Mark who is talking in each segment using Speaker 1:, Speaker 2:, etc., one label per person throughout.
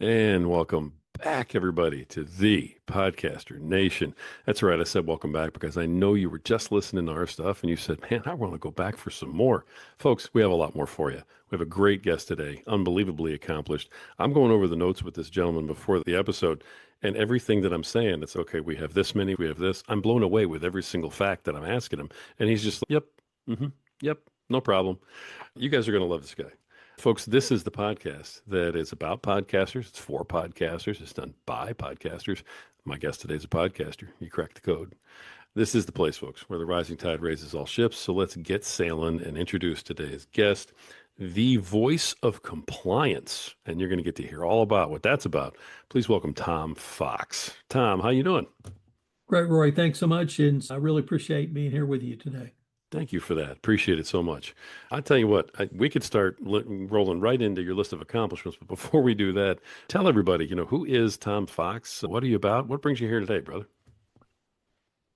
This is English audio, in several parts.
Speaker 1: And welcome back, everybody, to the Podcaster Nation. That's right. I said welcome back because I know you were just listening to our stuff and you said, man, I want to go back for some more. Folks, we have a lot more for you. We have a great guest today, unbelievably accomplished. I'm going over the notes with this gentleman before the episode, and everything that I'm saying, it's okay, we have this many, we have this. I'm blown away with every single fact that I'm asking him. And he's just, yep, yep, no problem. You guys are going to love this guy. Folks, this is the podcast that is about podcasters. It's for podcasters. It's done by podcasters. My guest today is a podcaster. You cracked the code. This is the place, folks, where the rising tide raises all ships. So let's get sailing and introduce today's guest, the voice of compliance. And you're going to get to hear all about what that's about. Please welcome Tom Fox. Tom, how you doing?
Speaker 2: Great, Rory. Thanks so much. And I really appreciate being here with you today.
Speaker 1: Thank you for that. Appreciate it so much. I tell you what, we could start rolling right into your list of accomplishments. But before we do that, tell everybody, who is Tom Fox? What are you about? What brings you here today, brother?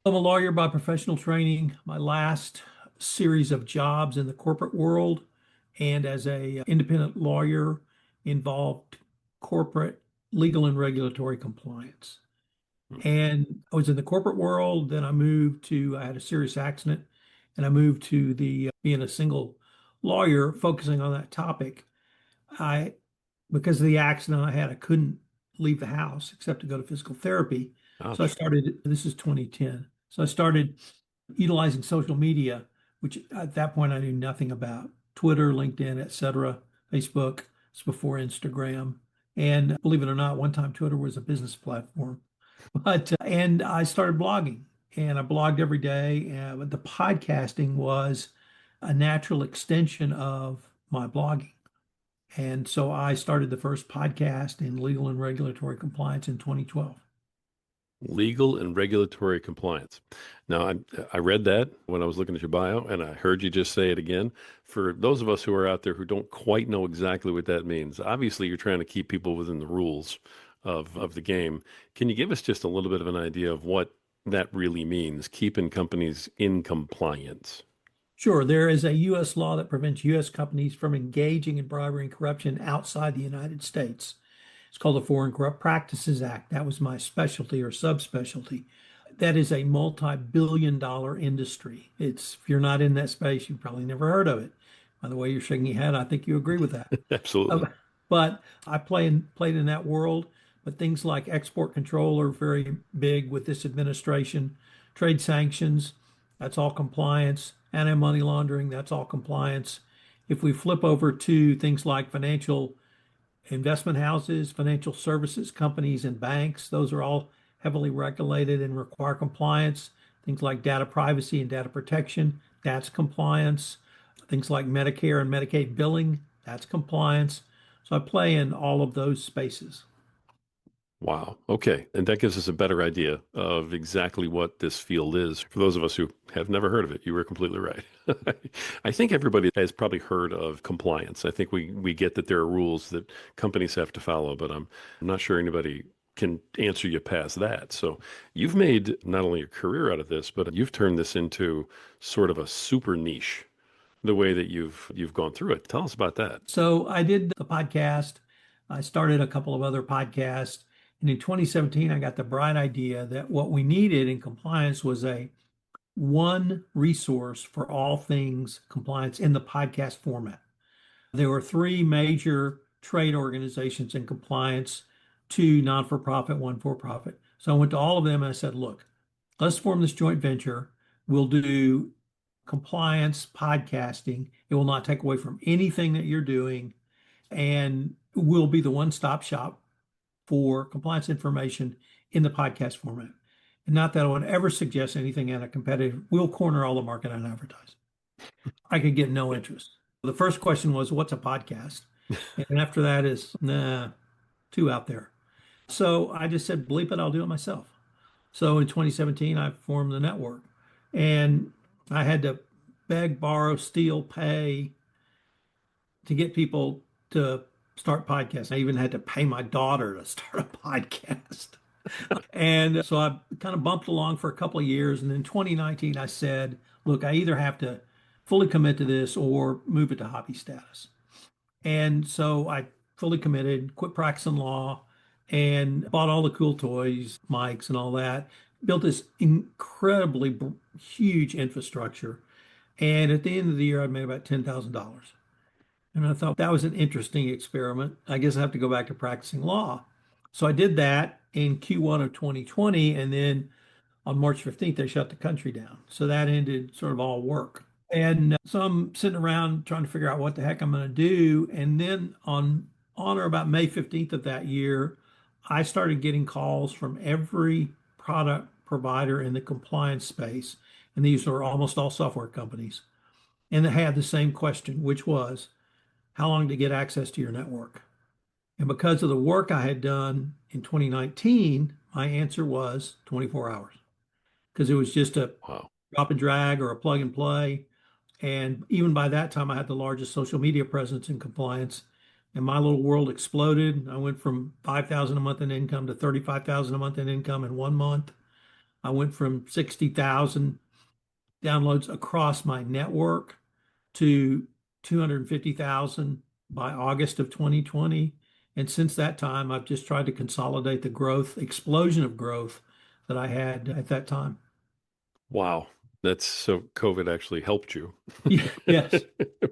Speaker 2: I'm a lawyer by professional training. My last series of jobs in the corporate world and as a independent lawyer involved corporate legal and regulatory compliance. And I was in the corporate world. Then I had a serious accident and I moved to the being a single lawyer focusing on that topic. I, because of the accident I had, I couldn't leave the house except to go to physical therapy. So
Speaker 1: Ouch.
Speaker 2: this is 2010. So I started utilizing social media, which at that point I knew nothing about. Twitter, LinkedIn, etc., Facebook. It's before Instagram. And believe it or not, one time Twitter was a business platform. And I started blogging and I blogged every day. But the podcasting was a natural extension of my blogging. And so I started the first podcast in legal and regulatory compliance in 2012.
Speaker 1: Legal and regulatory compliance. Now, I read that when I was looking at your bio, and I heard you just say it again. For those of us who are out there who don't quite know exactly what that means, obviously you're trying to keep people within the rules of the game. Can you give us just a little bit of an idea of what that really means, keeping companies in compliance?
Speaker 2: Sure, there is a U.S. law that prevents U.S. companies from engaging in bribery and corruption outside the United States. It's called the Foreign Corrupt Practices Act. That was my specialty or subspecialty. That is a multi-billion dollar industry. If you're not in that space, you've probably never heard of it. By the way you're shaking your head, I think you agree with that.
Speaker 1: Absolutely.
Speaker 2: Uh, but I played in that world. But things like export control are very big with this administration. Trade sanctions, that's all compliance. Anti-money laundering, that's all compliance. If we flip over to things like financial investment houses, financial services companies, and banks, those are all heavily regulated and require compliance. Things like data privacy and data protection, that's compliance. Things like Medicare and Medicaid billing, that's compliance. So I play in all of those spaces.
Speaker 1: Wow. Okay. And that gives us a better idea of exactly what this field is. For those of us who have never heard of it, you were completely right. I think everybody has probably heard of compliance. I think we get that there are rules that companies have to follow, but I'm not sure anybody can answer you past that. So you've made not only a career out of this, but you've turned this into sort of a super niche, the way that you've gone through it. Tell us about that.
Speaker 2: So I did the podcast. I started a couple of other podcasts. And in 2017, I got the bright idea that what we needed in compliance was a one resource for all things compliance in the podcast format. There were three major trade organizations in compliance, two non-for-profit, one for-profit. So I went to all of them and I said, look, let's form this joint venture. We'll do compliance podcasting. It will not take away from anything that you're doing. And we'll be the one-stop shop for compliance information in the podcast format. And not that I would ever suggest anything anti-competitive. We'll corner all the market on advertising. I could get no interest. The first question was, what's a podcast? And after that is, nah, too out there. So I just said, bleep it, I'll do it myself. So in 2017, I formed the network. And I had to beg, borrow, steal, pay to get people to start podcasts. I even had to pay my daughter to start a podcast. And so I kind of bumped along for a couple of years. And in 2019, I said, look, I either have to fully commit to this or move it to hobby status. And so I fully committed, quit practicing law, and bought all the cool toys, mics, and all that. Built this incredibly huge infrastructure. And at the end of the year, I made about $10,000. And I thought that was an interesting experiment. I guess I have to go back to practicing law. So I did that in Q1 of 2020. And then on March 15th, they shut the country down. So that ended sort of all work. And so I'm sitting around trying to figure out what the heck I'm going to do. And then on or about May 15th of that year, I started getting calls from every product provider in the compliance space. And these were almost all software companies. And they had the same question, which was, how long to get access to your network? And because of the work I had done in 2019, my answer was 24 hours because it was just a
Speaker 1: Wow.
Speaker 2: drop and drag or a plug and play. And even by that time, I had the largest social media presence in compliance. And my little world exploded. I went from 5,000 a month in income to 35,000 a month in income in 1 month. I went from 60,000 downloads across my network to 250,000 by August of 2020. And since that time, I've just tried to consolidate the growth, explosion of growth that I had at that time.
Speaker 1: Wow. That's so COVID actually helped you,
Speaker 2: Yes.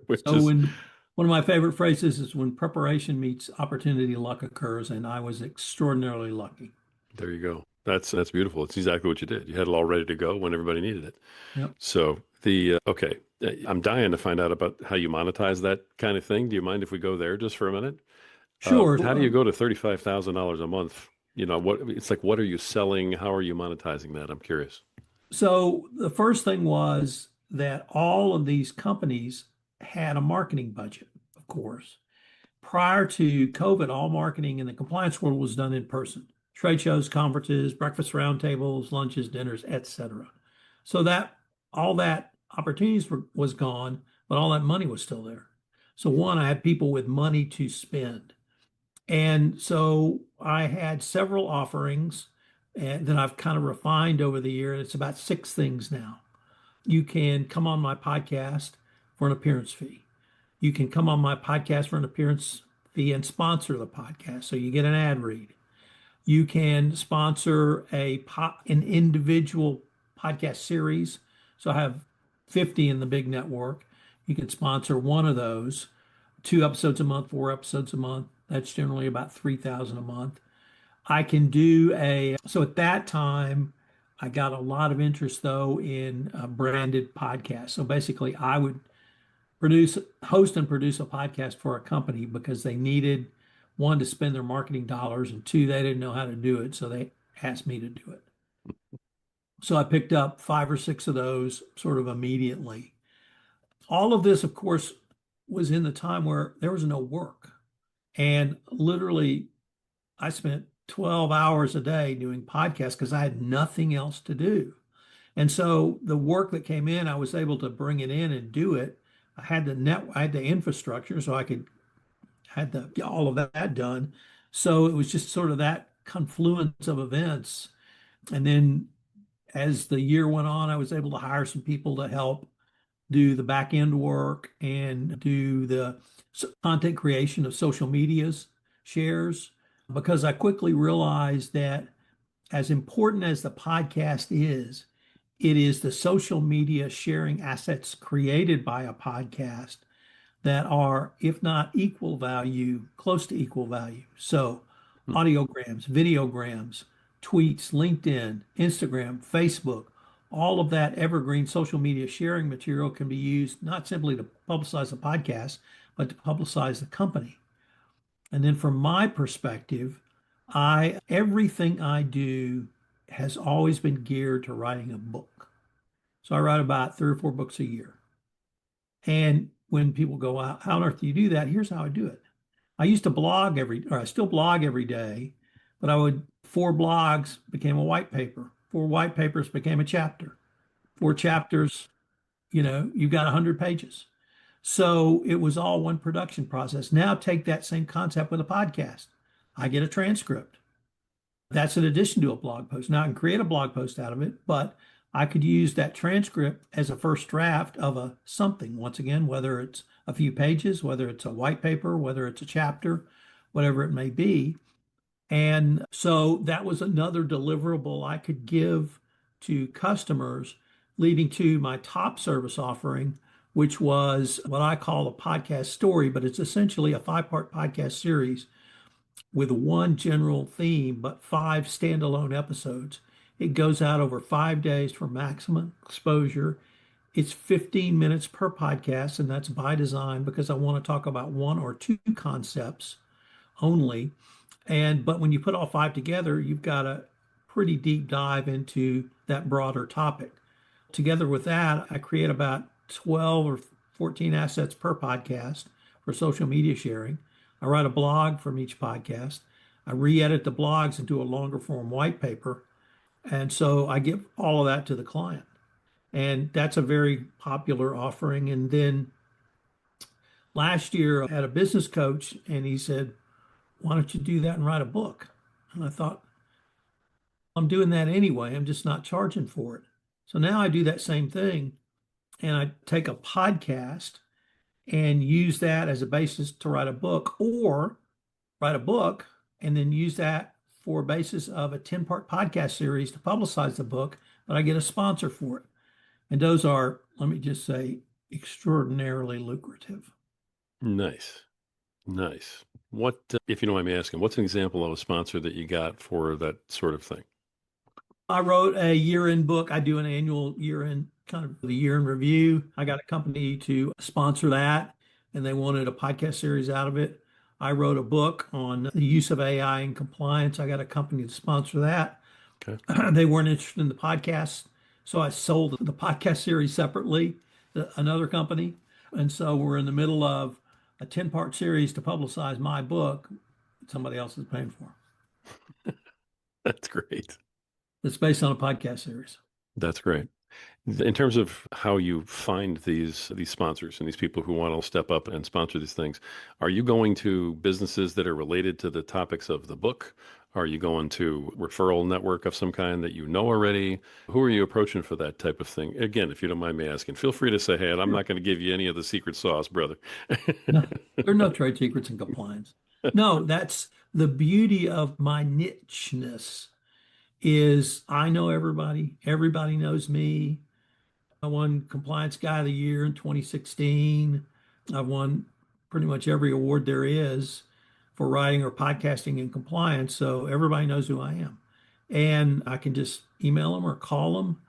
Speaker 1: which
Speaker 2: So
Speaker 1: is,
Speaker 2: when one of my favorite phrases is when preparation meets opportunity, luck occurs, and I was extraordinarily lucky.
Speaker 1: there you go. That's beautiful. It's exactly what you did. You had it all ready to go when everybody needed it.
Speaker 2: Yep.
Speaker 1: So okay, I'm dying to find out about how you monetize that kind of thing. Do you mind if we go there just for a minute?
Speaker 2: Sure.
Speaker 1: How do you go to $35,000 a month? You know, what it's like, what are you selling? How are you monetizing that? I'm curious.
Speaker 2: So the first thing was that all of these companies had a marketing budget, of course. Prior to COVID, all marketing in the compliance world was done in person. Trade shows, conferences, breakfast roundtables, lunches, dinners, etc. So that all that was gone, but all that money was still there. So one, I had people with money to spend. And so I had several offerings that I've kind of refined over the year. It's about six things now. You can come on my podcast for an appearance fee. You can come on my podcast for an appearance fee and sponsor the podcast. So you get an ad read. You can sponsor an individual podcast series. So I have 50 in the big network. You can sponsor one of those, 2 episodes a month, 4 episodes a month. That's generally about 3,000 a month. I can do so at that time, I got a lot of interest though in branded podcasts. So basically, I would host and produce a podcast for a company because they needed one to spend their marketing dollars and two, they didn't know how to do it. So they asked me to do it. So I picked up five or six of those sort of immediately. All of this, of course, was in the time where there was no work. And literally, I spent 12 hours a day doing podcasts because I had nothing else to do. And so the work that came in, I was able to bring it in and do it. I had the infrastructure, so I could had the all of that done. So it was just sort of that confluence of events. And then as the year went on, I was able to hire some people to help do the back end work and do the content creation of social medias shares because I quickly realized that as important as the podcast is, it is the social media sharing assets created by a podcast that are, if not equal value, close to equal value. So,
Speaker 1: Hmm.
Speaker 2: audiograms, videograms, tweets, LinkedIn, Instagram, Facebook, all of that evergreen social media sharing material can be used not simply to publicize the podcast, but to publicize the company. And then from my perspective, I everything I do has always been geared to writing a book. So I write about 3 or 4 books a year. And when people go out, how on earth do you do that? Here's how I do it. I used to or I still blog every day, but 4 blogs became a white paper. 4 white papers became a chapter. 4 chapters, you've got 100 pages. So it was all one production process. Now take that same concept with a podcast. I get a transcript. That's in addition to a blog post. Now I can create a blog post out of it, but I could use that transcript as a first draft of a something. Once again, whether it's a few pages, whether it's a white paper, whether it's a chapter, whatever it may be. And so that was another deliverable I could give to customers, leading to my top service offering, which was what I call a podcast story, but it's essentially a five-part podcast series with one general theme, but five standalone episodes. It goes out over 5 days for maximum exposure. It's 15 minutes per podcast, and that's by design because I want to talk about one or two concepts only. And but when you put all five together, you've got a pretty deep dive into that broader topic. Together with that, I create about 12 or 14 assets per podcast for social media sharing. I write a blog from each podcast. I re-edit the blogs into a longer form white paper. And so I give all of that to the client. And that's a very popular offering. And then last year I had a business coach and he said, why don't you do that and write a book? And I thought, I'm doing that anyway. I'm just not charging for it. So now I do that same thing and I take a podcast and use that as a basis to write a book or write a book and then use that for a basis of a 10-part podcast series to publicize the book, but I get a sponsor for it. And those are, let me just say, extraordinarily lucrative.
Speaker 1: Nice. Nice. What, if you don't mind me asking, what's an example of a sponsor that you got for that sort of thing?
Speaker 2: I wrote a year-end book. I do an annual year-end kind of the year in review. I got a company to sponsor that, and they wanted a podcast series out of it. I wrote a book on the use of AI in compliance. I got a company to sponsor that.
Speaker 1: Okay.
Speaker 2: They weren't interested in the podcast, so I sold the podcast series separately to another company. And so we're in the middle of a 10-part series to publicize my book that somebody else is paying for.
Speaker 1: That's great.
Speaker 2: It's based on a podcast series.
Speaker 1: That's great. In terms of how you find these sponsors and these people who want to step up and sponsor these things, are you going to businesses that are related to the topics of the book? Are you going to referral network of some kind that you know already? Who are you approaching for that type of thing? Again, if you don't mind me asking, feel free to say, hey, I'm
Speaker 2: Sure.
Speaker 1: not going to give you any of the secret sauce, brother.
Speaker 2: No, there are no trade secrets in compliance. No, that's the beauty of my nicheness is I know everybody. Everybody knows me. I won Compliance Guy of the Year in 2016. I've won pretty much every award there is for writing or podcasting in compliance. So everybody knows who I am. And I can just email them or call them.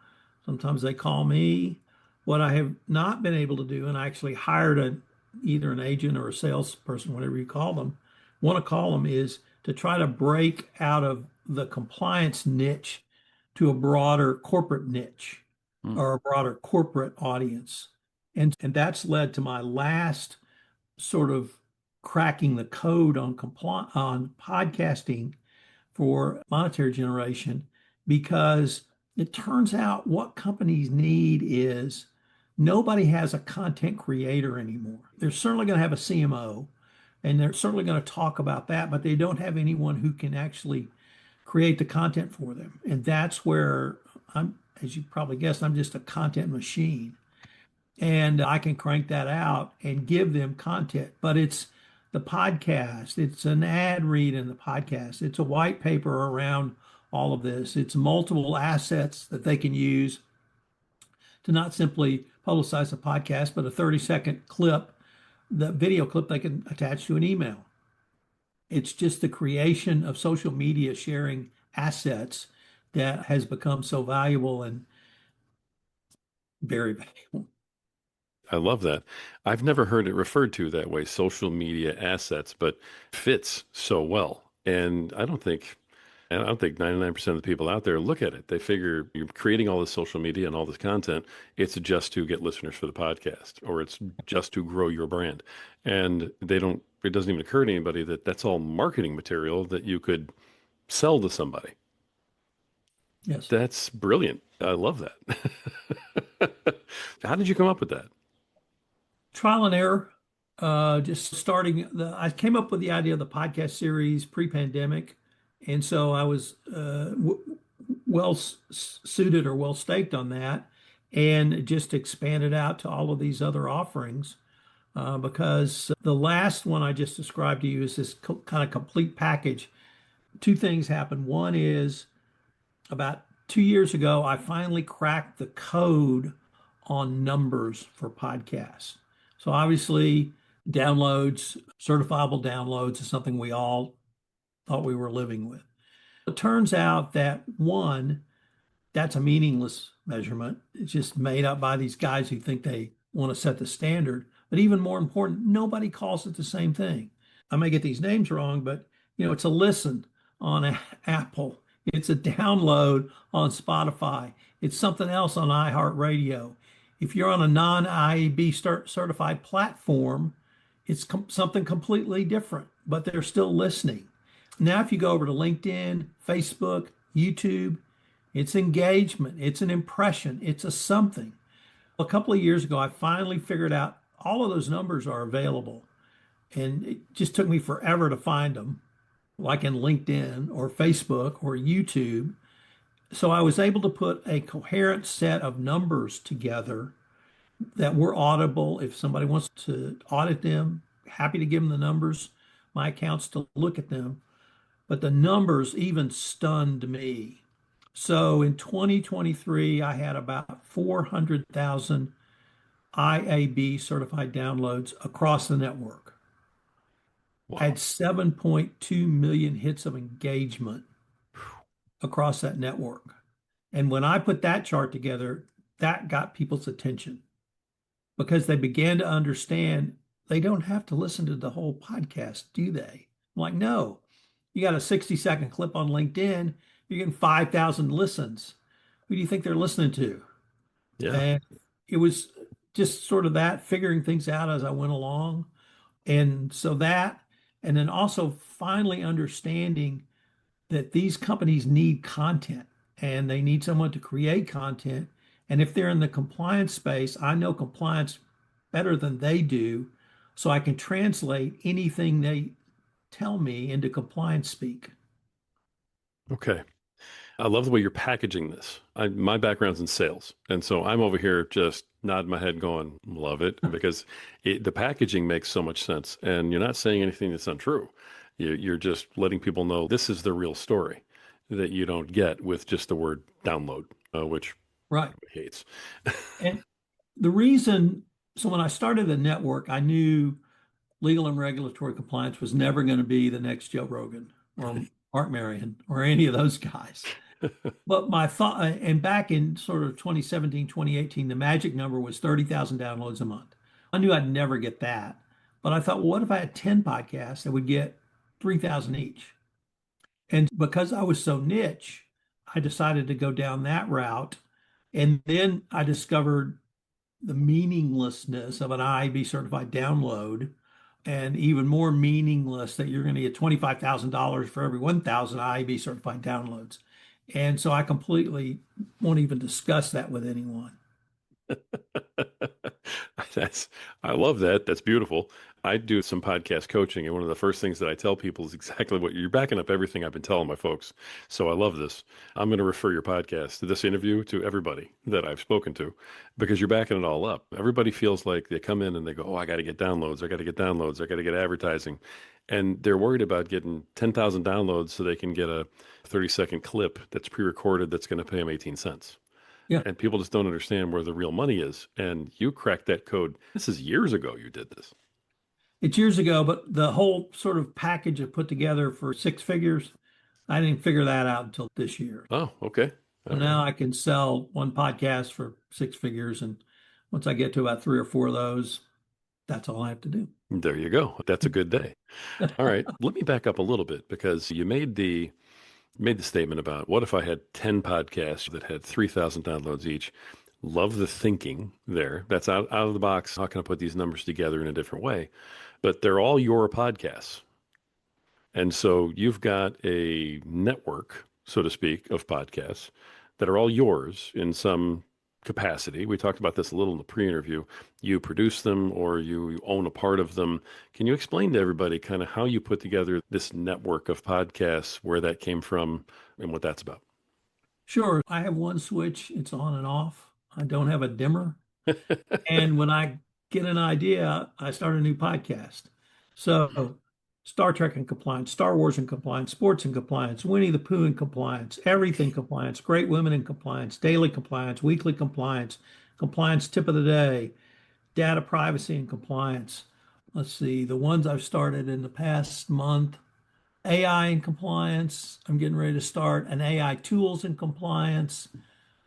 Speaker 2: Sometimes they call me. What I have not been able to do, and I actually hired either an agent or a salesperson, whatever you call them, want to call them, is to try to break out of the compliance niche to a broader corporate niche
Speaker 1: Hmm.
Speaker 2: or a broader corporate audience. And that's led to my last sort of cracking the code on on podcasting for monetary generation because it turns out what companies need is nobody has a content creator anymore. They're certainly going to have a CMO and they're certainly going to talk about that, but they don't have anyone who can actually create the content for them. And that's where I'm, as you probably guessed, I'm just a content machine. And I can crank that out and give them content. But it's the podcast, it's an ad read in the podcast, it's a white paper around all of this, it's multiple assets that they can use to not simply publicize a podcast, but a 30-second clip, the video clip they can attach to an email. It's just the creation of social media sharing assets that has become so valuable and very valuable.
Speaker 1: I love that. I've never heard it referred to that way, social media assets, but fits so well. And I don't think 99% of the people out there look at it. They figure you're creating all this social media and all this content. It's just to get listeners for the podcast, or it's just to grow your brand. And it doesn't even occur to anybody that that's all marketing material that you could sell to somebody.
Speaker 2: Yes.
Speaker 1: That's brilliant. I love that. How did you come up with that?
Speaker 2: Trial and error. Just starting I came up with the idea of the podcast series pre-pandemic, and so I was well suited or well staked on that, and just expanded out to all of these other offerings. because the last one I just described to you is this kind of complete package. Two things happened. One is about 2 years ago, I finally cracked the code on numbers for podcasts. So obviously, downloads, certifiable downloads is something we all thought we were living with. It turns out that one, that's a meaningless measurement. It's just made up by these guys who think they want to set the standard. But even more important, nobody calls it the same thing. I may get these names wrong, but it's a listen on Apple. It's a download on Spotify. It's something else on iHeartRadio. If you're on a non-IAB certified platform, it's something completely different, but they're still listening. Now, if you go over to LinkedIn, Facebook, YouTube, it's engagement, it's an impression, it's a something. A couple of years ago, I finally figured out all of those numbers are available. And it just took me forever to find them, like in LinkedIn or Facebook or YouTube. So I was able to put a coherent set of numbers together that were audible. If somebody wants to audit them, happy to give them the numbers, my accounts to look at them. But the numbers even stunned me. So in 2023, I had about 400,000 IAB certified downloads across the network. I
Speaker 1: Wow.
Speaker 2: had 7.2 million hits of engagement across that network. And when I put that chart together, that got people's attention because they began to understand they don't have to listen to the whole podcast, do they? I'm like, no, you got a 60-second clip on LinkedIn, you're getting 5,000 listens. Who do you think they're listening to?
Speaker 1: Yeah.
Speaker 2: And it was just sort of that, figuring things out as I went along. And so that, and then also finally understanding that these companies need content and they need someone to create content. And if they're in the compliance space, I know compliance better than they do. So I can translate anything they tell me into compliance speak.
Speaker 1: Okay. I love the way you're packaging this. My background's in sales. And so I'm over here just nodding my head going, love it, because the packaging makes so much sense. And you're not saying anything that's untrue. You're just letting people know this is the real story that you don't get with just the word download, which
Speaker 2: Right.
Speaker 1: hates.
Speaker 2: And the reason, so when I started the network, I knew legal and regulatory compliance was never going to be the next Joe Rogan or Mark Marion or any of those guys. But my thought, and back in sort of 2017, 2018, the magic number was 30,000 downloads a month. I knew I'd never get that. But I thought, well, what if I had 10 podcasts that would get 3,000 each? And because I was so niche, I decided to go down that route. And then I discovered the meaninglessness of an IAB certified download, and even more meaningless that you're going to get $25,000 for every 1,000 IAB certified downloads. And so I completely won't even discuss that with anyone.
Speaker 1: That's, I love that. That's beautiful. I do some podcast coaching, and one of the first things that I tell people is exactly what you're backing up everything I've been telling my folks. So I love this. I'm going to refer your podcast to this interview to everybody that I've spoken to because you're backing it all up. Everybody feels like they come in and they go, oh, I got to get downloads. I got to get downloads. I got to get advertising. And they're worried about getting 10,000 downloads so they can get a 30-second clip that's pre-recorded that's going to pay them 18 cents.
Speaker 2: Yeah,
Speaker 1: And people just don't understand where the real money is. And you cracked that code. This is years ago you did this.
Speaker 2: it's years ago, but the whole sort of package I put together for six figures, I didn't figure that out until this year.
Speaker 1: Oh, okay.
Speaker 2: So
Speaker 1: All right.
Speaker 2: now I can sell one podcast for six figures. And once I get to about three or four of those, that's all I have to do.
Speaker 1: There you go. That's a good day. All right. Let me back up a little bit because you made the statement about what if I had 10 podcasts that had 3,000 downloads each. Love the thinking there. That's out of the box. How can I put these numbers together in a different way? But they're all your podcasts. And so you've got a network, so to speak, of podcasts that are all yours in some capacity. We talked about this a little in the pre-interview. You produce them or you own a part of them. Can you explain to everybody kind of how you put together this network of podcasts, where that came from, and what that's about?
Speaker 2: Sure, I have one switch, it's on and off. I don't have a dimmer. And when I get an idea, I start a new podcast. So, Star Trek in compliance, Star Wars in compliance, sports in compliance, Winnie the Pooh in compliance, everything compliance, great women in compliance, daily compliance, weekly compliance, compliance tip of the day, data privacy and compliance. Let's see, the ones I've started in the past month, AI in compliance. I'm getting ready to start an AI tools in compliance.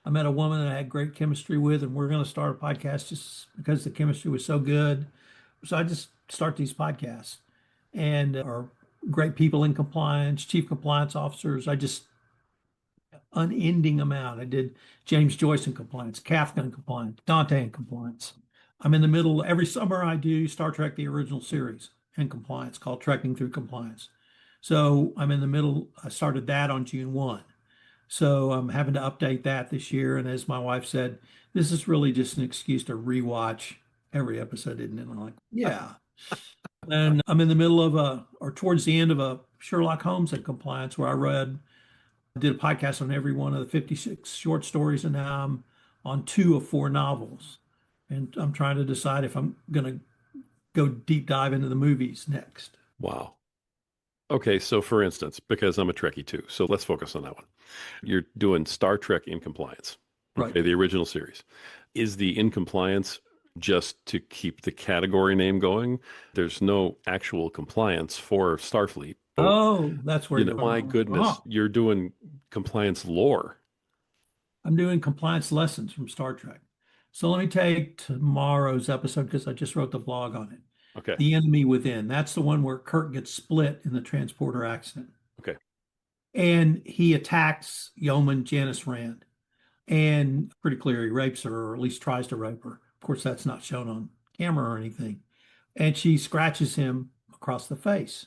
Speaker 2: I met a woman that I had great chemistry with, and we're going to start a podcast just because the chemistry was so good. So I just start these podcasts and are great people in compliance, chief compliance officers. I just unending amount. I did James Joyce in compliance, Kafka in compliance, Dante in compliance. I'm in the middle. Every summer I do Star Trek, the original series in compliance called Trekking Through Compliance. So I'm in the middle. I started that on June 1. So I'm having to update that this year. And as my wife said, this is really just an excuse to rewatch every episode, isn't it? And I'm like, yeah. And I'm in the middle of or towards the end of a Sherlock Holmes in compliance where did a podcast on every one of the 56 short stories, and now I'm on two of four novels. And I'm trying to decide if I'm going to go deep dive into the movies next.
Speaker 1: Wow. Okay, so for instance, because I'm a Trekkie too, so let's focus on that one. You're doing Star Trek in compliance.
Speaker 2: Right.
Speaker 1: Okay, the original series. Is the in compliance just to keep the category name going? There's no actual compliance for Starfleet. So,
Speaker 2: Oh, that's where you're
Speaker 1: my
Speaker 2: going
Speaker 1: goodness,
Speaker 2: wrong.
Speaker 1: you're doing compliance lore.
Speaker 2: I'm doing compliance lessons from Star Trek. So let me take tomorrow's episode because I just wrote the blog on it.
Speaker 1: Okay,
Speaker 2: The Enemy Within. That's the one where Kirk gets split in the transporter accident.
Speaker 1: okay.
Speaker 2: And he attacks Yeoman Janice Rand. And pretty clear he rapes her, or at least tries to rape her. Of course, that's not shown on camera or anything. And she scratches him across the face.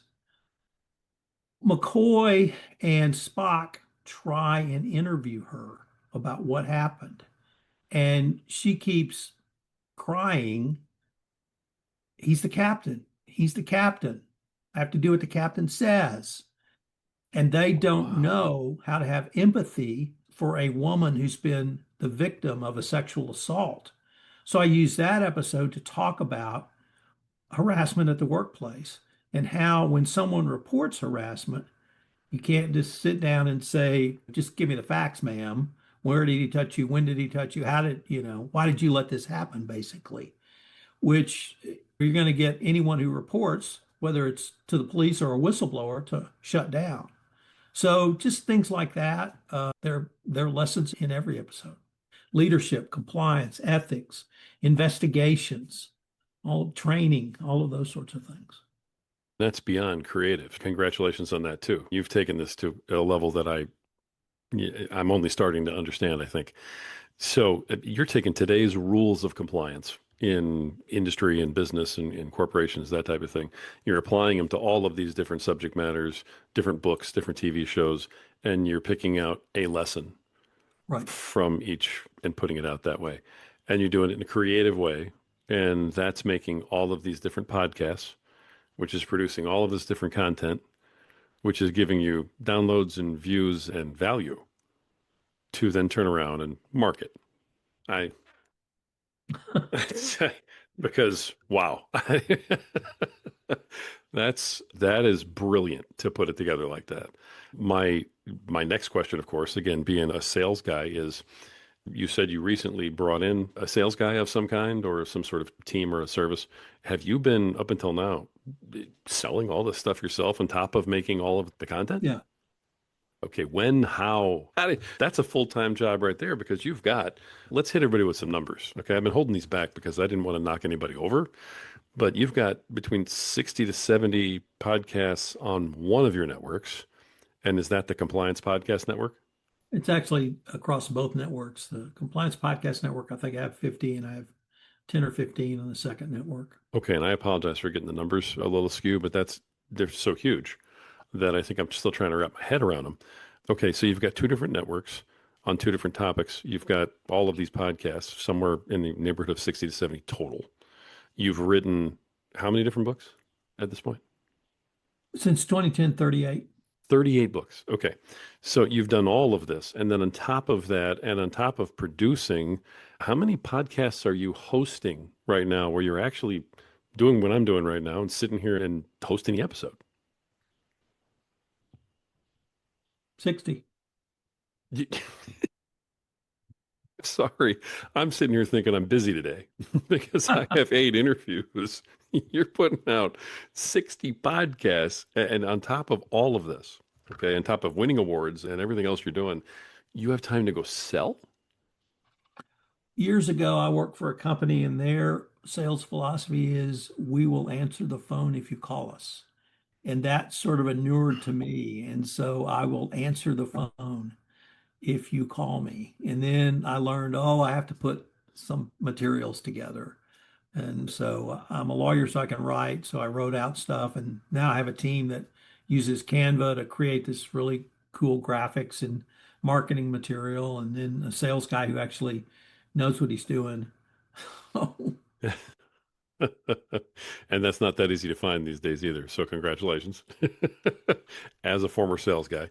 Speaker 2: McCoy and Spock try and interview her about what happened. And she keeps crying. He's the captain. He's the captain. I have to do what the captain says. And they don't
Speaker 1: Wow.
Speaker 2: know how to have empathy for a woman who's been the victim of a sexual assault. So I use that episode to talk about harassment at the workplace and how when someone reports harassment, you can't just sit down and say, just give me the facts, ma'am. Where did he touch you? When did he touch you? How did, why did you let this happen, basically? Which you're going to get anyone who reports, whether it's to the police or a whistleblower, to shut down. So just things like that. They're lessons in every episode. Leadership, compliance, ethics, investigations, all training, all of those sorts of things.
Speaker 1: That's beyond creative. Congratulations on that too. You've taken this to a level that I'm only starting to understand, I think. So you're taking today's rules of compliance in industry and business and in corporations, that type of thing. You're applying them to all of these different subject matters, different books, different TV shows, and you're picking out a lesson
Speaker 2: Right.
Speaker 1: from each and putting it out that way. And you're doing it in a creative way. And that's making all of these different podcasts, which is producing all of this different content, which is giving you downloads and views and value to then turn around and market. I because wow. That is brilliant to put it together like that. My my next question, of course, again, being a sales guy, is you said you recently brought in a sales guy of some kind or some sort of team or a service. Have you been up until now selling all this stuff yourself on top of making all of the content?
Speaker 2: Yeah.
Speaker 1: Okay, when, how? That's a full-time job right there because let's hit everybody with some numbers. Okay, I've been holding these back because I didn't want to knock anybody over, but you've got between 60 to 70 podcasts on one of your networks. And is that the Compliance Podcast Network?
Speaker 2: It's actually across both networks. The Compliance Podcast Network, I think I have 50, and I have 10 or 15 on the second network.
Speaker 1: Okay, and I apologize for getting the numbers a little askew, but they're so huge that I think I'm still trying to wrap my head around them. Okay, so you've got two different networks on two different topics. You've got all of these podcasts, somewhere in the neighborhood of 60 to 70 total. You've written how many different books at this point?
Speaker 2: Since 2010, 38.
Speaker 1: 38 books. Okay. So you've done all of this. And then on top of that, and on top of producing, how many podcasts are you hosting right now where you're actually doing what I'm doing right now and sitting here and hosting the episode?
Speaker 2: 60.
Speaker 1: You- Sorry, I'm sitting here thinking I'm busy today because I have 8 interviews. You're putting out 60 podcasts, and on top of all of this, okay, on top of winning awards and everything else you're doing, you have time to go sell?
Speaker 2: Years ago, I worked for a company, and their sales philosophy is we will answer the phone if you call us. And that sort of inured to me. And so I will answer the phone if you call me. And then I learned, oh, I have to put some materials together. And so I'm a lawyer, so I can write. So I wrote out stuff. And now I have a team that uses Canva to create this really cool graphics and marketing material. And then a sales guy who actually knows what he's doing.
Speaker 1: And that's not that easy to find these days either. So congratulations. As a former sales guy.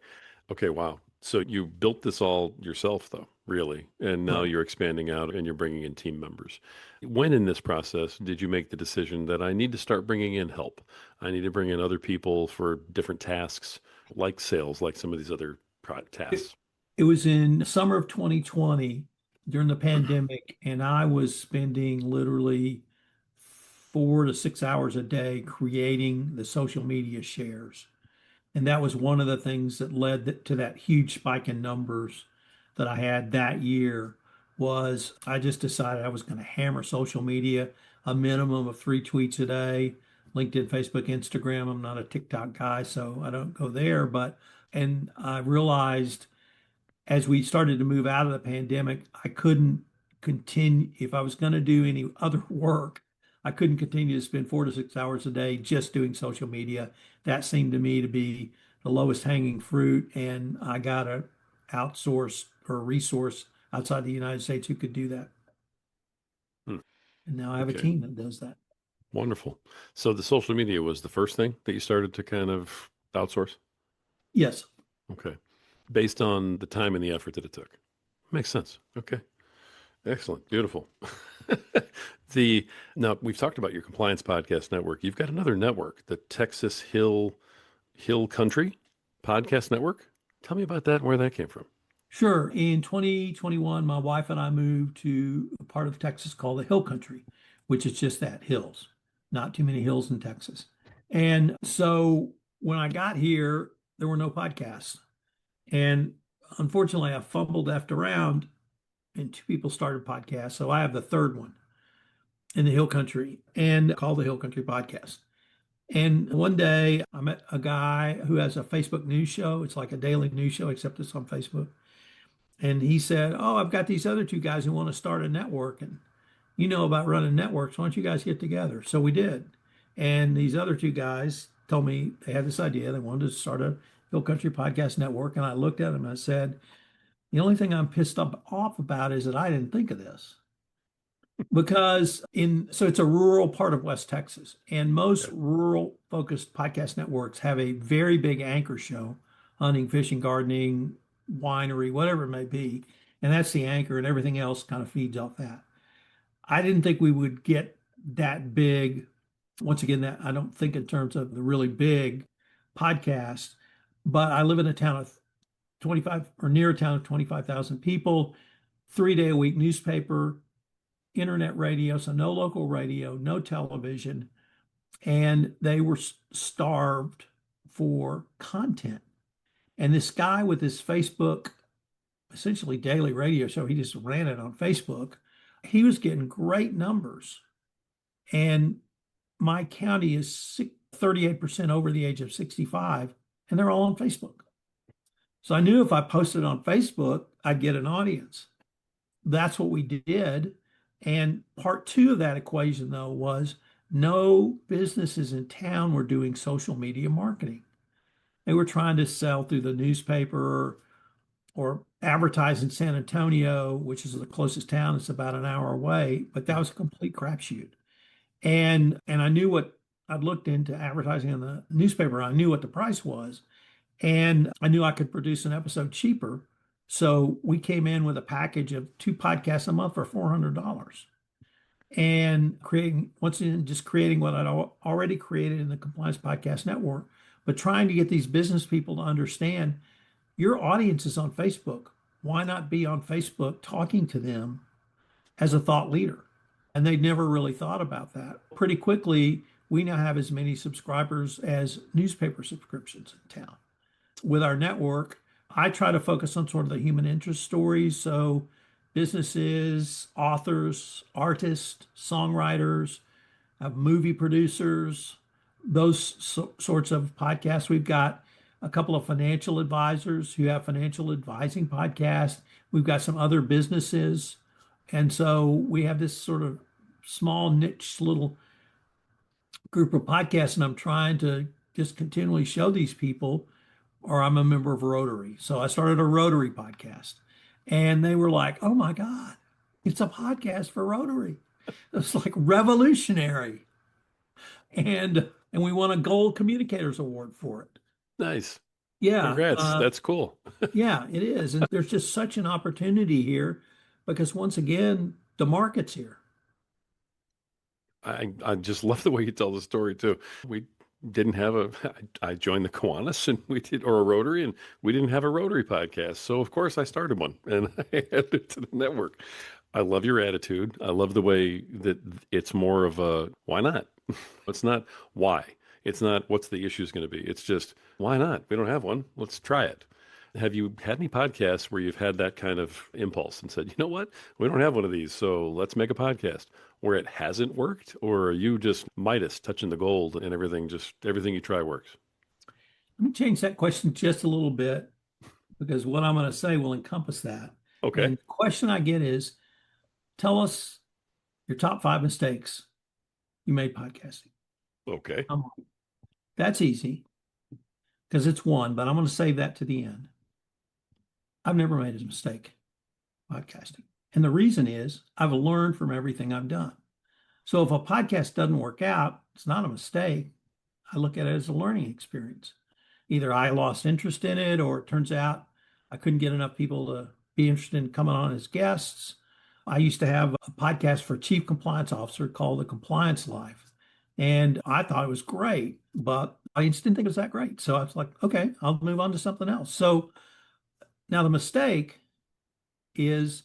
Speaker 1: Okay, wow. So you built this all yourself though, really. And now
Speaker 2: Right.
Speaker 1: you're expanding out and you're bringing in team members. When in this process did you make the decision that I need to start bringing in help? I need to bring in other people for different tasks like sales, like some of these other
Speaker 2: It,
Speaker 1: tasks.
Speaker 2: it was in summer of 2020 during the pandemic, and I was spending literally 4 to 6 hours a day creating the social media shares. And that was one of the things that led to that huge spike in numbers that I had that year was I just decided I was going to hammer social media, a minimum of 3 tweets a day, LinkedIn, Facebook, Instagram. I'm not a TikTok guy, so I don't go there, and I realized as we started to move out of the pandemic, I couldn't continue. If I was going to do any other work, I couldn't continue to spend 4 to 6 hours a day just doing social media. That seemed to me to be the lowest hanging fruit. And I got to outsource or resource outside the United States who could do that.
Speaker 1: Hmm.
Speaker 2: And now I have a
Speaker 1: Okay,
Speaker 2: team that does that.
Speaker 1: wonderful. So the social media was the first thing that you started to kind of outsource?
Speaker 2: Yes,
Speaker 1: Okay. Based on the time and the effort that it took. Makes sense. Okay. Excellent. Beautiful. The Now we've talked about your compliance podcast network. You've got another network, the Texas Hill Country Podcast Network. Tell me about that and where that came from.
Speaker 2: sure. In 2021, my wife and I moved to a part of Texas called the Hill Country, which is just that, hills. Not too many hills in Texas. And so when I got here, there were no podcasts. And unfortunately, I fumbled after around and 2 people started podcasts. So I have the third one in the Hill Country and called the Hill Country Podcast. And one day I met a guy who has a Facebook news show. It's like a daily news show, except it's on Facebook. And he said, oh, I've got these other 2 guys who want to start a network. And you know about running networks. Why don't you guys get together? So we did. And these other 2 guys told me they had this idea. They wanted to start a Hill Country Podcast Network. And I looked at them and I said, the only thing I'm pissed off about is that I didn't think of this. So it's a rural part of West Texas, and most
Speaker 1: Okay.
Speaker 2: rural focused podcast networks have a very big anchor show, hunting, fishing, gardening, winery, whatever it may be. And that's the anchor, and everything else kind of feeds off that. I didn't think we would get that big. Once again, that I don't think in terms of the really big podcast, but I live in a town of 25 or near a town of 25,000 people, 3 day a week newspaper, internet radio, so no local radio, no television, and they were starved for content. And this guy with his Facebook, essentially daily radio show, he just ran it on Facebook. He was getting great numbers. And my county is 38% over the age of 65, and they're all on Facebook. So I knew if I posted on Facebook, I'd get an audience. That's what we did. And part two of that equation, though, was no businesses in town were doing social media marketing. They were trying to sell through the newspaper or advertise in San Antonio, which is the closest town. It's about an hour away, but that was a complete crapshoot. And I knew what I'd looked into advertising in the newspaper. I knew what the price was. And I knew I could produce an episode cheaper. So we came in with a package of 2 podcasts a month for $400 and creating, once again, just creating what I'd already created in the Compliance Podcast Network, but trying to get these business people to understand your audience is on Facebook. Why not be on Facebook talking to them as a thought leader? And they'd never really thought about that. Pretty quickly, we now have as many subscribers as newspaper subscriptions in town. With our network, I try to focus on sort of the human interest stories. So, businesses, authors, artists, songwriters, movie producers, those sorts of podcasts. We've got a couple of financial advisors who have financial advising podcasts. We've got some other businesses. And so we have this sort of small niche little group of podcasts, and I'm trying to just continually show these people, or I'm a member of Rotary. So I started a Rotary podcast, and they were like, oh my God, it's a podcast for Rotary. It's like revolutionary. And we won a Gold Communicators Award for it.
Speaker 1: Nice.
Speaker 2: Yeah,
Speaker 1: Congrats. That's cool.
Speaker 2: yeah, it is. And there's just such an opportunity here because once again, the market's here.
Speaker 1: I just love the way you tell the story too. We didn't have a, I joined the Kiwanis and we did, or a Rotary, and we didn't have a Rotary podcast. So of course I started one and I added it to the network. I love your attitude. I love the way that it's more of a why not? It's not why. It's not what's the issue is going to be. It's just why not? We don't have one. Let's try it. Have you had any podcasts where you've had that kind of impulse and said, you know what? We don't have one of these, so let's make a podcast where it hasn't worked? Or are you just Midas touching the gold and everything you try works?
Speaker 2: Let me change that question just a little bit because what I'm going to say will encompass that.
Speaker 1: Okay.
Speaker 2: And the question I get is tell us your top 5 mistakes you made podcasting.
Speaker 1: Okay.
Speaker 2: Like, that's easy because it's one, but I'm going to save that to the end. I've never made a mistake podcasting. And the reason is I've learned from everything I've done. So if a podcast doesn't work out, it's not a mistake. I look at it as a learning experience. Either I lost interest in it, or it turns out I couldn't get enough people to be interested in coming on as guests. I used to have a podcast for a chief compliance officer called The Compliance Life. And I thought it was great, but I just didn't think it was that great. So I was like, okay, I'll move on to something else. So now the mistake is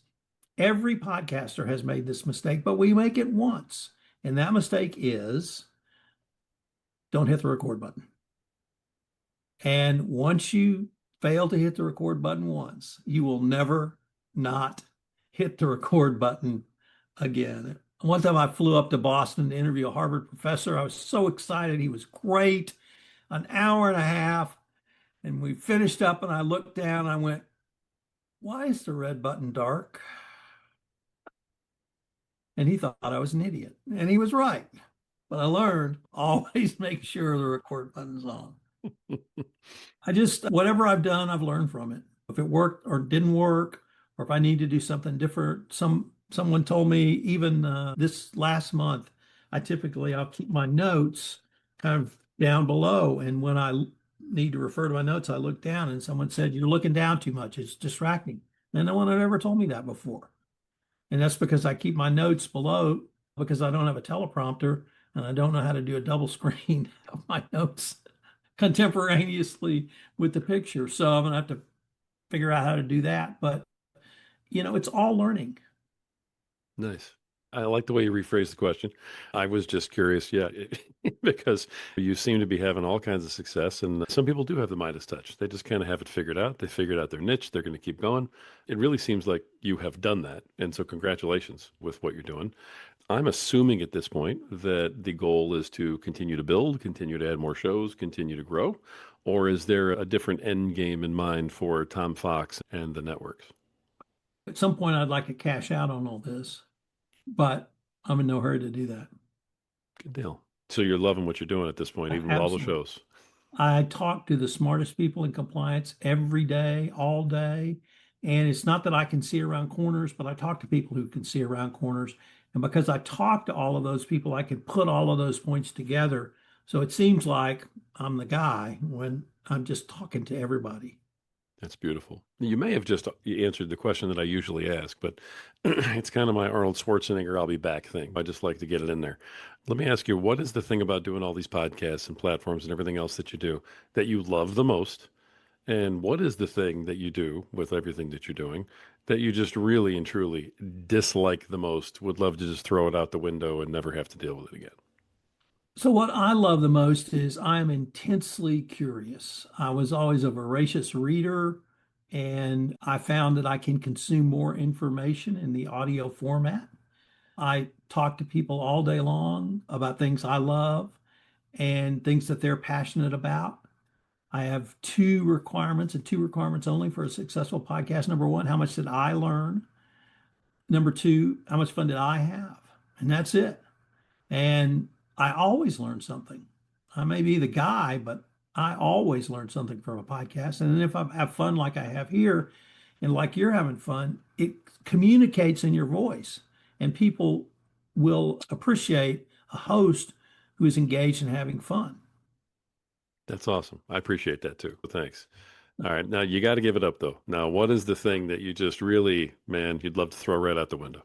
Speaker 2: every podcaster has made this mistake, but we make it once. And that mistake is don't hit the record button. And once you fail to hit the record button once, you will never not hit the record button again. One time I flew up to Boston to interview a Harvard professor. I was so excited. He was great. An hour and a half. And we finished up, and I looked down and I went, why is the red button dark? And he thought I was an idiot. And he was right. But I learned always make sure the record button's on. Whatever I've done, I've learned from it. If it worked or didn't work, or if I need to do something different, someone told me even this last month, I'll keep my notes kind of down below. And when I need to refer to my notes, I look down and someone said, you're looking down too much. It's distracting. And no one had ever told me that before. And that's because I keep my notes below because I don't have a teleprompter and I don't know how to do a double screen of my notes contemporaneously with the picture. So I'm going to have to figure out how to do that. But, it's all learning.
Speaker 1: Nice. I like the way you rephrased the question. I was just curious, yeah, because you seem to be having all kinds of success, and some people do have the Midas touch. They just kind of have it figured out. They figured out their niche. They're going to keep going. It really seems like you have done that, and so congratulations with what you're doing. I'm assuming at this point that the goal is to continue to build, continue to add more shows, continue to grow, or is there a different end game in mind for Tom Fox and the networks?
Speaker 2: At some point, I'd like to cash out on all this, but I'm in no hurry to do that.
Speaker 1: Good deal. So you're loving what you're doing at this point, even with all the
Speaker 2: Absolutely.
Speaker 1: shows.
Speaker 2: I talk to the smartest people in compliance every day, all day. And it's not that I can see around corners, but I talk to people who can see around corners. And because I talk to all of those people, I can put all of those points together. So it seems like I'm the guy when I'm just talking to everybody.
Speaker 1: That's beautiful. You may have just answered the question that I usually ask, but it's kind of my Arnold Schwarzenegger I'll be back thing. I just like to get it in there. Let me ask you, what is the thing about doing all these podcasts and platforms and everything else that you do that you love the most? And what is the thing that you do with everything that you're doing that you just really and truly dislike the most, would love to just throw it out the window and never have to deal with it again?
Speaker 2: So, what I love the most is I'm intensely curious. I was always a voracious reader, and I found that I can consume more information in the audio format. I talk to people all day long about things I love and things that they're passionate about. I have two requirements and two requirements only for a successful podcast. Number one, how much did I learn? Number two, how much fun did I have? And that's it. And I always learn something. I may be the guy, but I always learn something from a podcast. And then if I have fun like I have here, and like you're having fun, it communicates in your voice, and people will appreciate a host who is engaged in having fun.
Speaker 1: That's awesome. I appreciate that too. Thanks. All right. Now you got to give it up though. Now, what is the thing that you just really, man, you'd love to throw right out the window?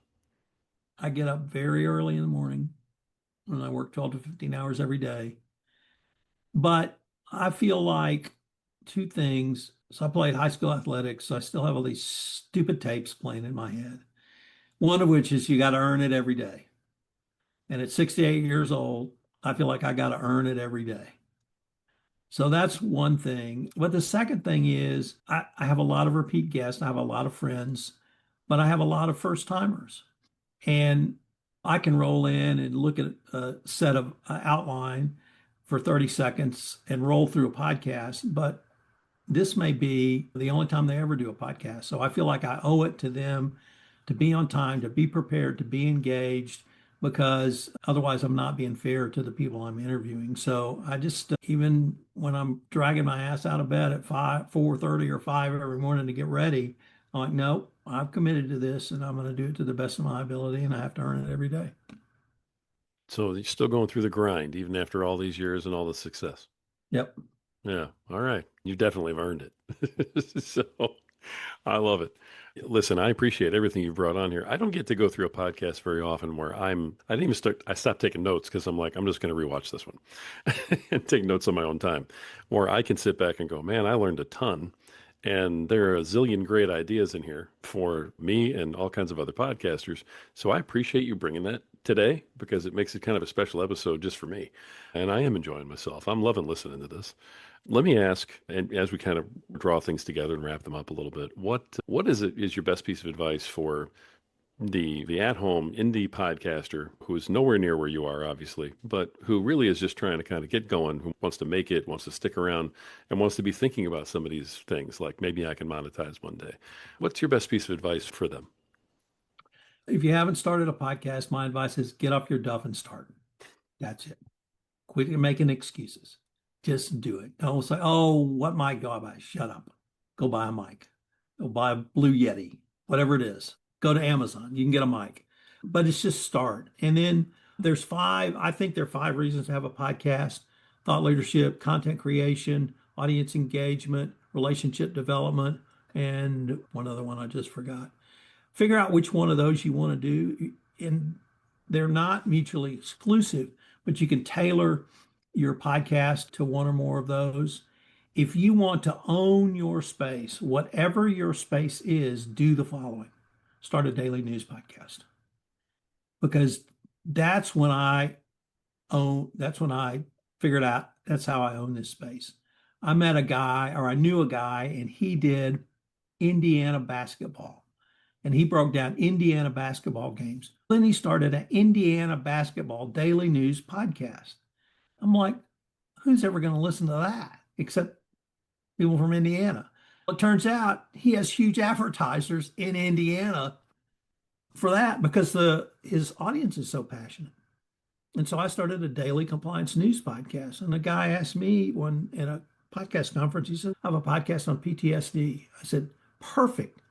Speaker 2: I get up very early in the morning and I work 12 to 15 hours every day. But I feel like two things. So I played high school athletics. So I still have all these stupid tapes playing in my head. One of which is you got to earn it every day. And at 68 years old, I feel like I got to earn it every day. So that's one thing. But the second thing is I have a lot of repeat guests. I have a lot of friends, but I have a lot of first timers. And I can roll in and look at a set of outline for 30 seconds and roll through a podcast, but this may be the only time they ever do a podcast. So I feel like I owe it to them to be on time, to be prepared, to be engaged, because otherwise I'm not being fair to the people I'm interviewing. So I just, even when I'm dragging my ass out of bed at 4:30 or 5 every morning to get ready, I'm like, nope, I've committed to this and I'm going to do it to the best of my ability and I have to earn it every day.
Speaker 1: So you're still going through the grind even after all these years and all the success.
Speaker 2: Yep.
Speaker 1: Yeah. All right. You definitely have earned it. So I love it. Listen, I appreciate everything you've brought on here. I don't get to go through a podcast very often where I didn't even start, I stopped taking notes because I'm like, I'm just going to rewatch this one and take notes on my own time. Where I can sit back and go, man, I learned a ton. And there are a zillion great ideas in here for me and all kinds of other podcasters. So I appreciate you bringing that today because it makes it kind of a special episode just for me. And I am enjoying myself. I'm loving listening to this. Let me ask, and as we kind of draw things together and wrap them up a little bit, what is your best piece of advice for the at-home indie podcaster who is nowhere near where you are, obviously, but who really is just trying to kind of get going, who wants to make it, wants to stick around, and wants to be thinking about some of these things, like maybe I can monetize one day. What's your best piece of advice for them?
Speaker 2: If you haven't started a podcast, my advice is get off your duff and start. That's it. Quit making excuses. Just do it. Don't say, oh, what mic do I buy? Shut up. Go buy a mic. Go buy a Blue Yeti, whatever it is. Go to Amazon. You can get a mic. But it's just start. And then there's five, I think there are five reasons to have a podcast: thought leadership, content creation, audience engagement, relationship development, and one other one I just forgot. Figure out which one of those you want to do. And they're not mutually exclusive, but you can tailor your podcast to one or more of those. If you want to own your space, whatever your space is, do the following: start a daily news podcast, because that's when that's when I figured out that's how I own this space. I met a guy, or I knew a guy, and he did Indiana basketball and he broke down Indiana basketball games. Then he started an Indiana basketball daily news podcast. I'm like, who's ever going to listen to that except people from Indiana? Well, it turns out he has huge advertisers in Indiana for that because his audience is so passionate. And so I started a daily compliance news podcast. And the guy asked me one in a podcast conference, he said, I have a podcast on PTSD. I said, perfect.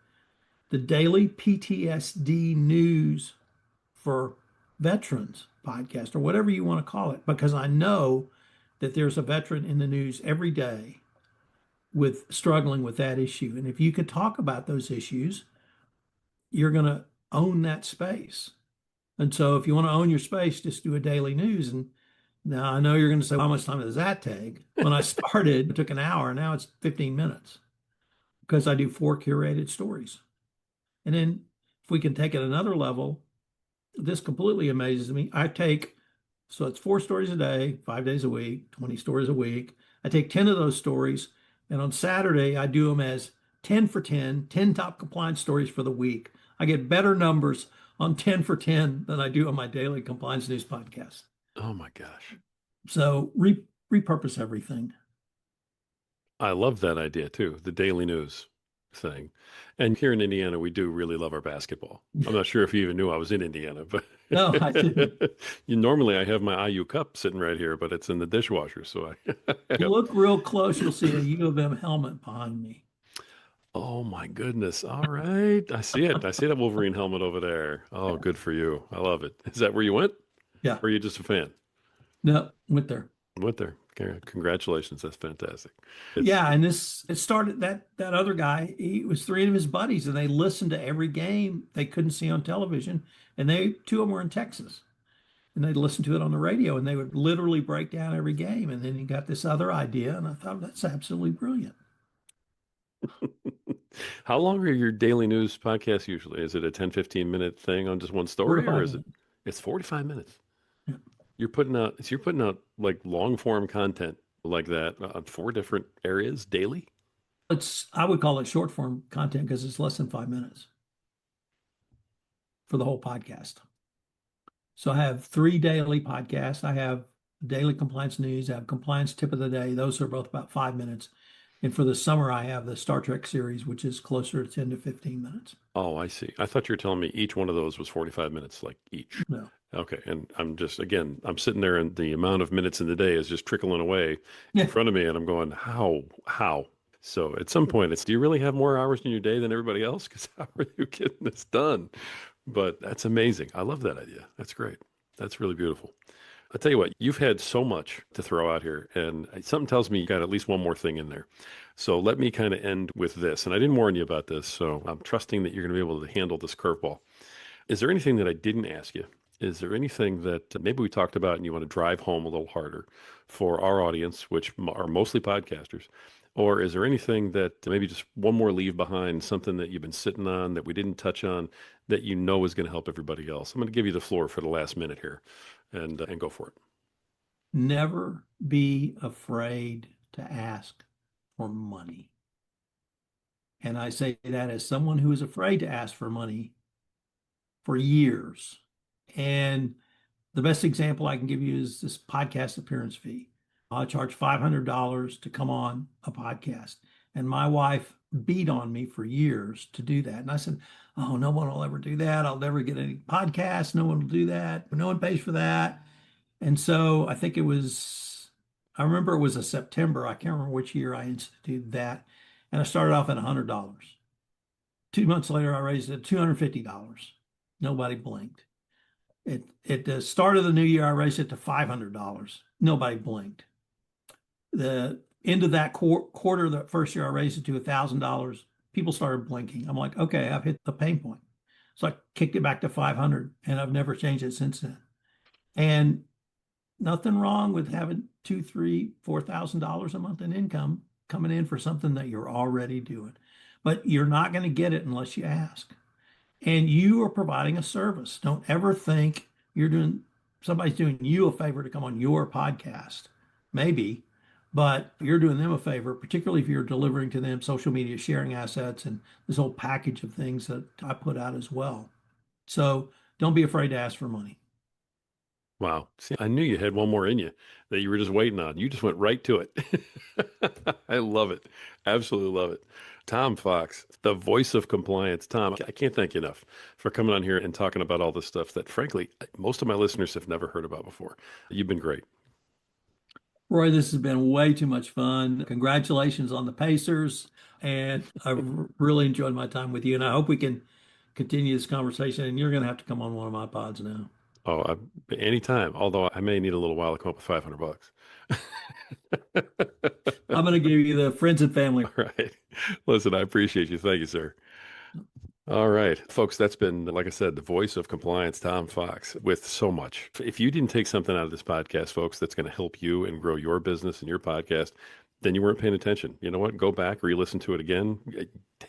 Speaker 2: The daily PTSD news for veterans podcast, or whatever you want to call it, because I know that there's a veteran in the news every day with struggling with that issue. And if you could talk about those issues, you're going to own that space. And so if you want to own your space, just do a daily news. And now I know you're going to say, how much time does that take? When I started, it took an hour. Now it's 15 minutes because I do 4 curated stories. And then if we can take it another level, this completely amazes me. So it's 4 stories a day, 5 days a week, 20 stories a week. I take 10 of those stories, and on Saturday, I do them as 10 for 10, 10 top compliance stories for the week. I get better numbers on 10 for 10 than I do on my daily compliance news podcast.
Speaker 1: Oh my gosh.
Speaker 2: So repurpose everything.
Speaker 1: I love that idea too, the daily news thing. And here in Indiana, we do really love our basketball. I'm not sure if you even knew I was in Indiana, but
Speaker 2: No, I didn't.
Speaker 1: normally I have my IU cup sitting right here, but it's in the dishwasher. So I
Speaker 2: If you look real close, you'll see a U of M helmet behind me.
Speaker 1: oh my goodness. All right. I see it. I see that Wolverine helmet over there. Oh, good for you. I love it. Is that where you went?
Speaker 2: Yeah,
Speaker 1: Or are you just a fan?
Speaker 2: no, went there.
Speaker 1: Went there. Congratulations. That's fantastic. It's
Speaker 2: Yeah, and it started that other guy, he was 3 of his buddies, and they listened to every game they couldn't see on television. And they 2 of them were in Texas. And they'd listen to it on the radio, and they would literally break down every game. And then he got this other idea, and I thought that's absolutely brilliant.
Speaker 1: how long are your daily news podcasts usually? Is it a 10, 15 minute thing on just one
Speaker 2: Four to
Speaker 1: story or
Speaker 2: five
Speaker 1: is it
Speaker 2: minutes.
Speaker 1: it's 45 minutes?
Speaker 2: Yeah.
Speaker 1: You're putting out like long form content like that on 4 different areas daily?
Speaker 2: I would call it short form content because it's less than 5 minutes for the whole podcast. So I have 3 daily podcasts. I have daily compliance news. I have compliance tip of the day. Those are both about 5 minutes. And for the summer, I have the Star Trek series, which is closer to 10 to 15 minutes.
Speaker 1: Oh, I see. I thought you were telling me each one of those was 45 minutes, like each.
Speaker 2: No.
Speaker 1: Okay. And I'm sitting there and the amount of minutes in the day is just trickling away in
Speaker 2: Yeah.
Speaker 1: front of me. And I'm going, how? So at some point, do you really have more hours in your day than everybody else? Because how are you getting this done? But that's amazing. I love that idea. That's great. That's really beautiful. I'll tell you what, you've had so much to throw out here, and something tells me you got at least one more thing in there. So let me kind of end with this. And I didn't warn you about this, so I'm trusting that you're going to be able to handle this curveball. Is there anything that I didn't ask you? Is there anything that maybe we talked about and you want to drive home a little harder for our audience, which are mostly podcasters? Or is there anything that maybe just one more leave behind, something that you've been sitting on that we didn't touch on that you know is going to help everybody else? I'm going to give you the floor for the last minute here and go for it.
Speaker 2: Never be afraid to ask for money. And I say that as someone who is afraid to ask for money for years. And the best example I can give you is this podcast appearance fee. I charge $500 to come on a podcast. And my wife beat on me for years to do that. And I said, oh, no one will ever do that. I'll never get any podcasts. No one will do that. No one pays for that. And so I remember it was a September. I can't remember which year I instituted that. And I started off at $100. 2 months later, I raised it to $250. Nobody blinked. At the start of the new year, I raised it to $500. Nobody blinked. The end of that quarter, the first year, I raised it to $1,000. People started blinking. I'm like, okay, I've hit the pain point. So I kicked it back to 500, and I've never changed it since then. And nothing wrong with having two, three, $4,000 a month in income coming in for something that you're already doing. But you're not going to get it unless you ask. And you are providing a service. Don't ever think somebody's doing you a favor to come on your podcast. Maybe, but you're doing them a favor, particularly if you're delivering to them social media sharing assets and this whole package of things that I put out as well. So don't be afraid to ask for money.
Speaker 1: Wow. See, I knew you had one more in you that you were just waiting on. You just went right to it. I love it. Absolutely love it. Tom Fox, the voice of compliance. Tom, I can't thank you enough for coming on here and talking about all this stuff that, frankly, most of my listeners have never heard about before. You've been great.
Speaker 2: Roy, this has been way too much fun. Congratulations on the Pacers. And I've really enjoyed my time with you. And I hope we can continue this conversation. And you're going to have to come on one of my pods now.
Speaker 1: Oh, anytime. Although I may need a little while to come up with $500.
Speaker 2: I'm going to give you the friends and family.
Speaker 1: All right. Listen, I appreciate you. Thank you, sir. All right, folks, that's been, like I said, the voice of compliance, Tom Fox, with so much. If you didn't take something out of this podcast, folks, that's going to help you and grow your business and your podcast, then you weren't paying attention. You know what? Go back, re-listen to it again.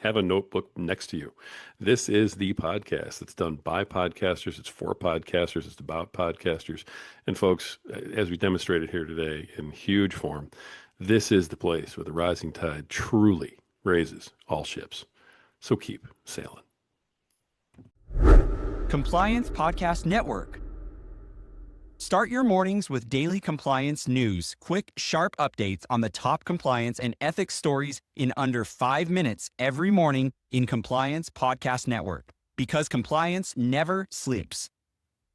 Speaker 1: Have a notebook next to you. This is the podcast that's done by podcasters. It's for podcasters. It's about podcasters. And folks, as we demonstrated here today in huge form, this is the place where the rising tide truly raises all ships. So keep sailing.
Speaker 3: Compliance Podcast Network. Start your mornings with daily compliance news, quick, sharp updates on the top compliance and ethics stories in under 5 minutes every morning in Compliance Podcast Network. Because compliance never sleeps.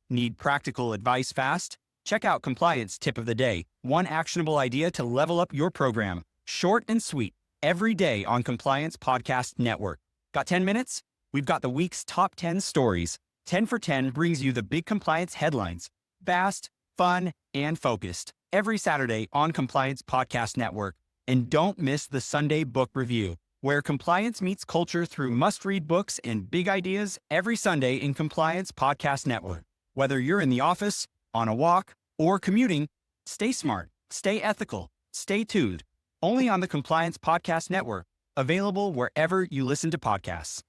Speaker 3: Need practical advice fast? Check out Compliance Tip of the Day, one actionable idea to level up your program. Short and sweet, every day on Compliance Podcast Network. Got 10 minutes? We've got the week's top 10 stories. 10 for 10 brings you the big compliance headlines. Fast, fun, and focused. Every Saturday on Compliance Podcast Network. And don't miss the Sunday Book Review, where compliance meets culture through must-read books and big ideas every Sunday in Compliance Podcast Network. Whether you're in the office, on a walk, or commuting, stay smart, stay ethical, stay tuned. Only on the Compliance Podcast Network. Available wherever you listen to podcasts.